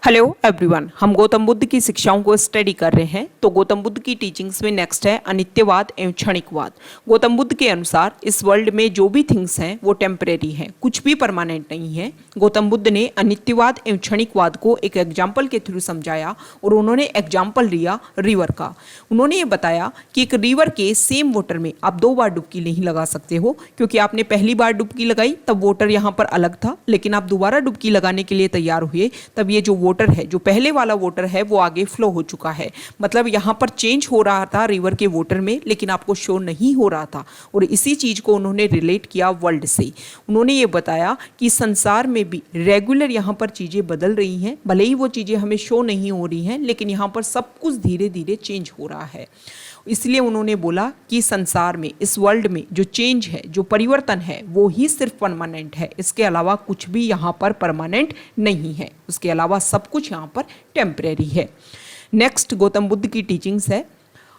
Hello everyone, हम गौतम बुद्ध की शिक्षाओं को स्टडी कर रहे हैं। तो गौतम बुद्ध की टीचिंग्स में नेक्स्ट है अनित्यवाद एवं क्षणिकवाद। गौतम बुद्ध के अनुसार इस वर्ल्ड में जो भी थिंग्स हैं वो टेम्परेरी हैं, कुछ भी परमानेंट नहीं है। गौतम बुद्ध ने अनित्यवाद एवं क्षणिकवाद को एक एग्जाम्पल के थ्रू समझाया और उन्होंने एग्जाम्पल लिया रिवर का। उन्होंने ये बताया कि एक रिवर के सेम वाटर में आप 2 बार डुबकी नहीं लगा सकते हो, क्योंकि आपने पहली बार डुबकी लगाई तब वाटर यहाँ पर अलग था, लेकिन आप दोबारा डुबकी लगाने के लिए तैयार हुए तब ये जो वाटर है, जो पहले वाला वाटर है, वो आगे फ्लो हो चुका है। मतलब यहाँ पर चेंज हो रहा था रिवर के वाटर में, लेकिन आपको शो नहीं हो रहा था। और इसी चीज को उन्होंने रिलेट किया वर्ल्ड से। उन्होंने ये बताया कि संसार में भी रेगुलर यहाँ पर चीजें बदल रही हैं, भले ही वो चीजें हमें शो नहीं हो रही हैं, लेकिन यहाँ पर सब कुछ धीरे धीरे चेंज हो रहा है। इसलिए उन्होंने बोला कि संसार में, इस वर्ल्ड में जो चेंज है, जो परिवर्तन है, वो ही सिर्फ परमानेंट है। इसके अलावा कुछ भी यहाँ पर परमानेंट नहीं है। उसके अलावा सब कुछ यहाँ पर टेम्परेरी है। नेक्स्ट गौतम बुद्ध की टीचिंग्स है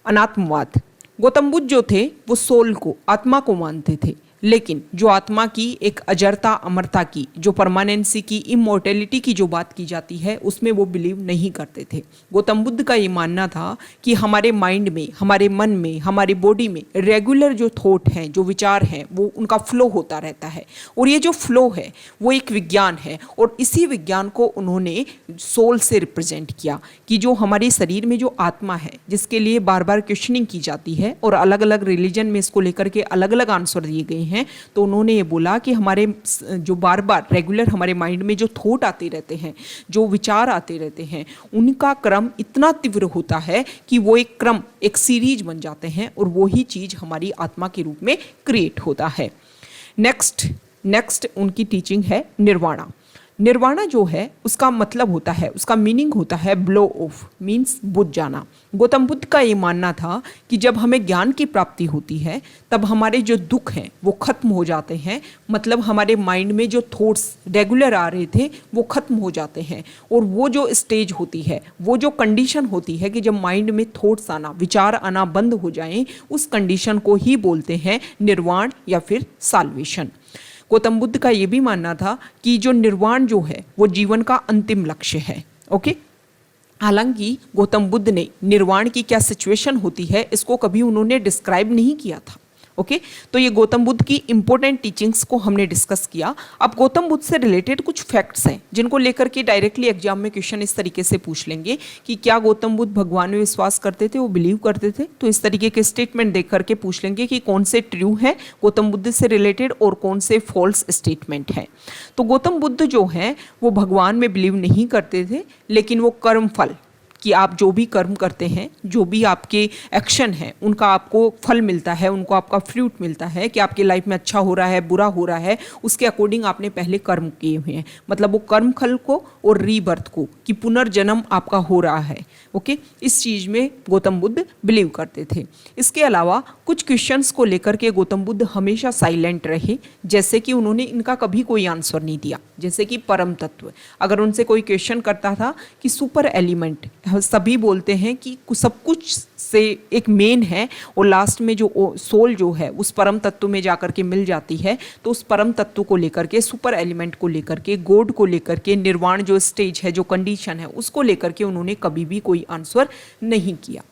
अनात्मवाद। गौतम बुद्ध जो थे वो सोल को, आत्मा को मानते थे, लेकिन जो आत्मा की एक अजरता, अमरता की, जो परमानेंसी की, इमॉर्टेलिटी की जो बात की जाती है, उसमें वो बिलीव नहीं करते थे। गौतम बुद्ध का ये मानना था कि हमारे माइंड में, हमारे मन में, हमारी बॉडी में रेगुलर जो थॉट हैं, जो विचार हैं, वो उनका फ्लो होता रहता है। और ये जो फ्लो है वो एक विज्ञान है, और इसी विज्ञान को उन्होंने सोल से रिप्रेजेंट किया कि जो हमारे शरीर में जो आत्मा है, जिसके लिए बार बार क्वेश्चनिंग की जाती है और अलग अलग रिलीजन में इसको लेकर के अलग अलग आंसर दिए गए हैं। तो उन्होंने ये बोला कि हमारे जो बार बार रेगुलर हमारे माइंड में जो थॉट आते रहते हैं, जो विचार आते रहते हैं, उनका क्रम इतना तीव्र होता है कि वो एक क्रम, एक सीरीज बन जाते हैं, और वो ही चीज हमारी आत्मा के रूप में क्रिएट होता है। नेक्स्ट उनकी टीचिंग है निर्वाणा। निर्वाणा जो है उसका मतलब होता है, उसका मीनिंग होता है ब्लो ऑफ, मीन्स बुझ जाना। गौतम बुद्ध का ये मानना था कि जब हमें ज्ञान की प्राप्ति होती है तब हमारे जो दुख हैं वो खत्म हो जाते हैं। मतलब हमारे माइंड में जो थॉट्स रेगुलर आ रहे थे वो खत्म हो जाते हैं, और वो जो स्टेज होती है, वो जो कंडीशन होती है कि जब माइंड में थॉट्स आना, विचार आना बंद हो जाएं, उस कंडीशन को ही बोलते हैं निर्वाण या फिर साल्वेशन। गौतम बुद्ध का ये भी मानना था कि जो निर्वाण जो है वो जीवन का अंतिम लक्ष्य है। ओके, हालांकि गौतम बुद्ध ने निर्वाण की क्या सिचुएशन होती है इसको कभी उन्होंने डिस्क्राइब नहीं किया था। ओके, तो ये गौतम बुद्ध की इंपॉर्टेंट टीचिंग्स को हमने डिस्कस किया। अब गौतम बुद्ध से रिलेटेड कुछ फैक्ट्स हैं जिनको लेकर के डायरेक्टली एग्जाम में क्वेश्चन इस तरीके से पूछ लेंगे कि क्या गौतम बुद्ध भगवान में विश्वास करते थे, वो बिलीव करते थे। तो इस तरीके के स्टेटमेंट देख करके पूछ लेंगे कि कौन से ट्रू है गौतम बुद्ध से रिलेटेड और कौन से फॉल्स स्टेटमेंट है। तो गौतम बुद्ध जो हैं वो भगवान में बिलीव नहीं करते थे, लेकिन वो कर्म फल, कि आप जो भी कर्म करते हैं, जो भी आपके एक्शन हैं, उनका आपको फल मिलता है, उनको आपका फ्रूट मिलता है कि आपकी लाइफ में अच्छा हो रहा है, बुरा हो रहा है, उसके अकॉर्डिंग आपने पहले कर्म किए हुए हैं। मतलब वो कर्म फल को और रीबर्थ को, कि पुनर्जन्म आपका हो रहा है। ओके, इस चीज़ में गौतम बुद्ध बिलीव करते थे। इसके अलावा कुछ क्वेश्चंस को लेकर के गौतम बुद्ध हमेशा साइलेंट रहे, जैसे कि उन्होंने इनका कभी कोई आंसर नहीं दिया। जैसे कि परम तत्व, अगर उनसे कोई क्वेश्चन करता था कि सुपर एलिमेंट, सभी बोलते हैं कि सब कुछ से एक मेन है और लास्ट में जो सोल जो है उस परम तत्व में जाकर के मिल जाती है, तो उस परम तत्व को लेकर के, सुपर एलिमेंट को लेकर के, गॉड को लेकर के, निर्वाण जो स्टेज है, जो कंडीशन है, उसको लेकर के उन्होंने कभी भी कोई आंसर नहीं किया।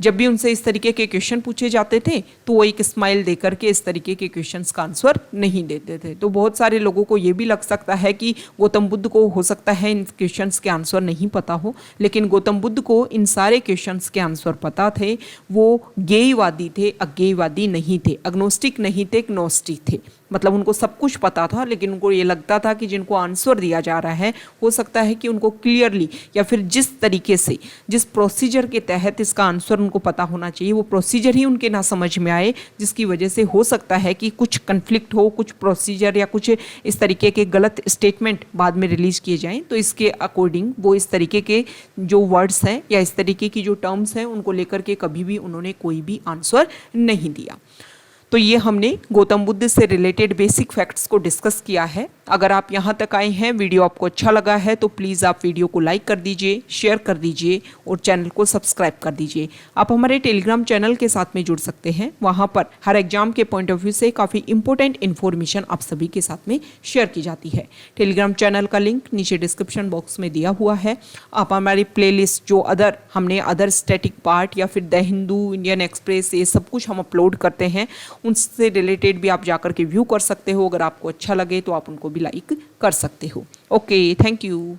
जब भी उनसे इस तरीके के क्वेश्चन पूछे जाते थे तो वो एक स्माइल देकर के इस तरीके के क्वेश्चंस का आंसर नहीं देते थे। तो बहुत सारे लोगों को ये भी लग सकता है कि गौतम बुद्ध को हो सकता है इन क्वेश्चंस के आंसर नहीं पता हो, लेकिन गौतम बुद्ध को इन सारे क्वेश्चंस के आंसर पता थे। वो ज्ञेयवादी थे, अज्ञेयवादी नहीं थे, अग्नोस्टिक नहीं थे, ग्नोस्टिक थे। मतलब उनको सब कुछ पता था, लेकिन उनको ये लगता था कि जिनको आंसर दिया जा रहा है हो सकता है कि उनको क्लियरली, या फिर जिस तरीके से, जिस प्रोसीजर के तहत इसका आंसर उनको पता होना चाहिए, वो प्रोसीजर ही उनके ना समझ में आए, जिसकी वजह से हो सकता है कि कुछ कन्फ्लिक्ट हो, कुछ प्रोसीजर या कुछ इस तरीके के गलत स्टेटमेंट बाद में रिलीज किए जाएं। तो इसके अकॉर्डिंग वो इस तरीके के जो वर्ड्स हैं या इस तरीके की जो टर्म्स हैं उनको लेकर के कभी भी उन्होंने कोई भी आंसर नहीं दिया। तो ये हमने गौतम बुद्ध से रिलेटेड बेसिक फैक्ट्स को डिस्कस किया है। अगर आप यहाँ तक आए हैं, वीडियो आपको अच्छा लगा है तो प्लीज़ आप वीडियो को लाइक कर दीजिए, शेयर कर दीजिए और चैनल को सब्सक्राइब कर दीजिए। आप हमारे टेलीग्राम चैनल के साथ में जुड़ सकते हैं, वहाँ पर हर एग्जाम के पॉइंट ऑफ व्यू से काफ़ी इंपॉर्टेंट इन्फॉर्मेशन आप सभी के साथ में शेयर की जाती है। टेलीग्राम चैनल का लिंक नीचे डिस्क्रिप्शन बॉक्स में दिया हुआ है। आप हमारी प्लेलिस्ट जो हमने अदर स्टैटिक पार्ट या फिर द हिंदू, इंडियन एक्सप्रेस, ये सब कुछ हम अपलोड करते हैं, उनसे रिलेटेड भी आप जाकर के व्यू कर सकते हो। अगर आपको अच्छा लगे तो आप उनको भी लाइक कर सकते हो। Okay, thank you.